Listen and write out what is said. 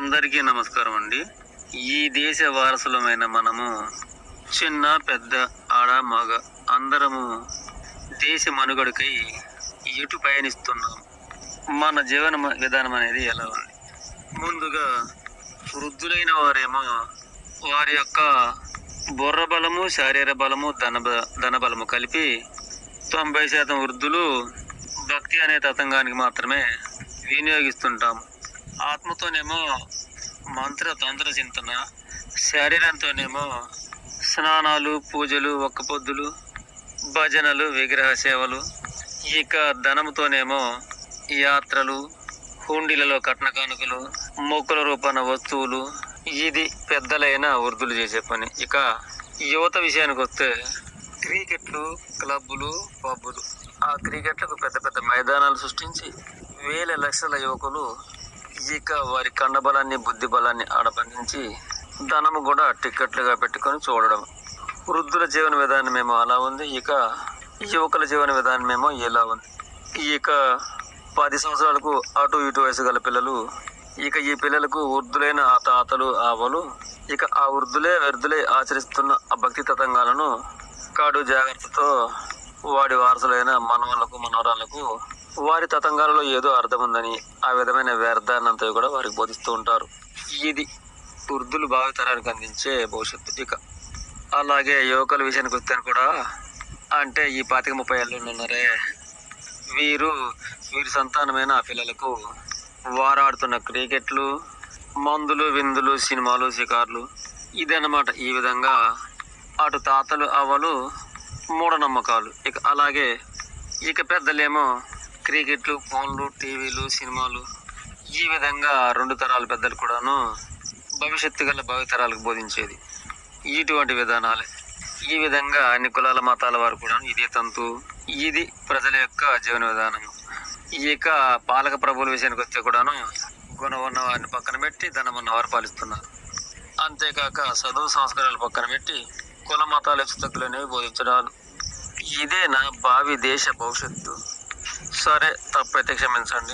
అందరికీ నమస్కారం అండి. ఈ దేశ వారసులమైన మనము చిన్న పెద్ద ఆడ మగ అందరము దేశ మనుగడకై ఎటు పయనిస్తున్నాం. మన జీవన విధానం అనేది ఎలా ఉంది? ముందుగా వృద్ధులైన వారేమో వారి యొక్క బుర్ర బలము, శారీర బలము, ధన బలము కలిపి 90% వృద్ధులు భక్తి అనే తతంగానికి మాత్రమే వినియోగిస్తుంటాము. ఆత్మతోనేమో మంత్ర తంత్ర చింతన, శరీరంతోనేమో స్నానాలు, పూజలు, ఒక్క పొద్దులు, భజనలు, విగ్రహ సేవలు, ఇక ధనముతోనేమో యాత్రలు, హుండీలలో కట్న కానుకలు, మొక్కుల రూపాన వస్తువులు. ఇది పెద్దలైన వృద్ధులు చేసే పని. ఇక యువత విషయానికి వస్తే క్రికెట్లు, క్లబ్బులు, పబ్బులు. ఆ క్రికెట్లకు పెద్ద పెద్ద మైదానాలు సృష్టించి వేల లక్షల యువకులు ఇక వారి కండబలాన్ని, బుద్ధి బలాన్ని ఆడబంధించి ధనము కూడా టిక్కెట్లుగా పెట్టుకొని చూడడం. వృద్ధుల జీవన విధానమేమో అలా ఉంది, ఇక యువకుల జీవన విధానమేమో ఎలా ఉంది. ఇక 10 సంవత్సరాలకు అటు ఇటు వయసు గల పిల్లలు, ఇక ఈ పిల్లలకు వృద్ధులైన ఆ తాతలు, ఆవలు, ఇక ఆ వృద్ధులే ఆచరిస్తున్న ఆ భక్తి తతంగాలను కాడు జాగ్రత్తతో వాడి వారసులైన మనవాళ్ళకు, మనవరాళ్లకు వారి తతంగాలలో ఏదో అర్థం ఉందని ఆ విధమైన వ్యర్థాన్నంతా కూడా వారికి బోధిస్తూ ఉంటారు. ఇది వృద్ధులు భావితరానికి అందించే భవిష్యత్తు. ఇక అలాగే యువకుల విషయానికి వస్తే కూడా, అంటే ఈ 25-30 ఏళ్ళు ఉన్నారే, వీరి సంతానమైన ఆ పిల్లలకు వారాడుతున్న క్రికెట్లు, మందులు, విందులు, సినిమాలు, షికార్లు, ఇదన్నమాట. ఈ విధంగా అటు తాతలు, అవ్వలు మూఢనమ్మకాలు. ఇక అలాగే ఇక పెద్దలేమో క్రికెట్లు, ఫోన్లు, టీవీలు, సినిమాలు. ఈ విధంగా 2 తరాల పెద్దలు కూడాను భవిష్యత్తు గల భావితరాలకు బోధించేది ఇటువంటి విధానాలే. ఈ విధంగా అన్ని కులాల మతాల వారు కూడా ఇదే తంతు, ఇది ప్రజల యొక్క జీవన విధానము. ఇక పాలక ప్రభువుల విషయానికి వస్తే కూడాను గుణం ఉన్న వారిని పక్కన పెట్టి ధనం ఉన్న వారు పాలిస్తున్నారు. అంతేకాక చదువు సంస్కారాలు పక్కన పెట్టి కుల మతాల హెచ్చుతగ్గులనేవి బోధించడాలు. ఇదే నా భావి దేశ భవిష్యత్తు. సరే, తప్పైతే క్షమించండి.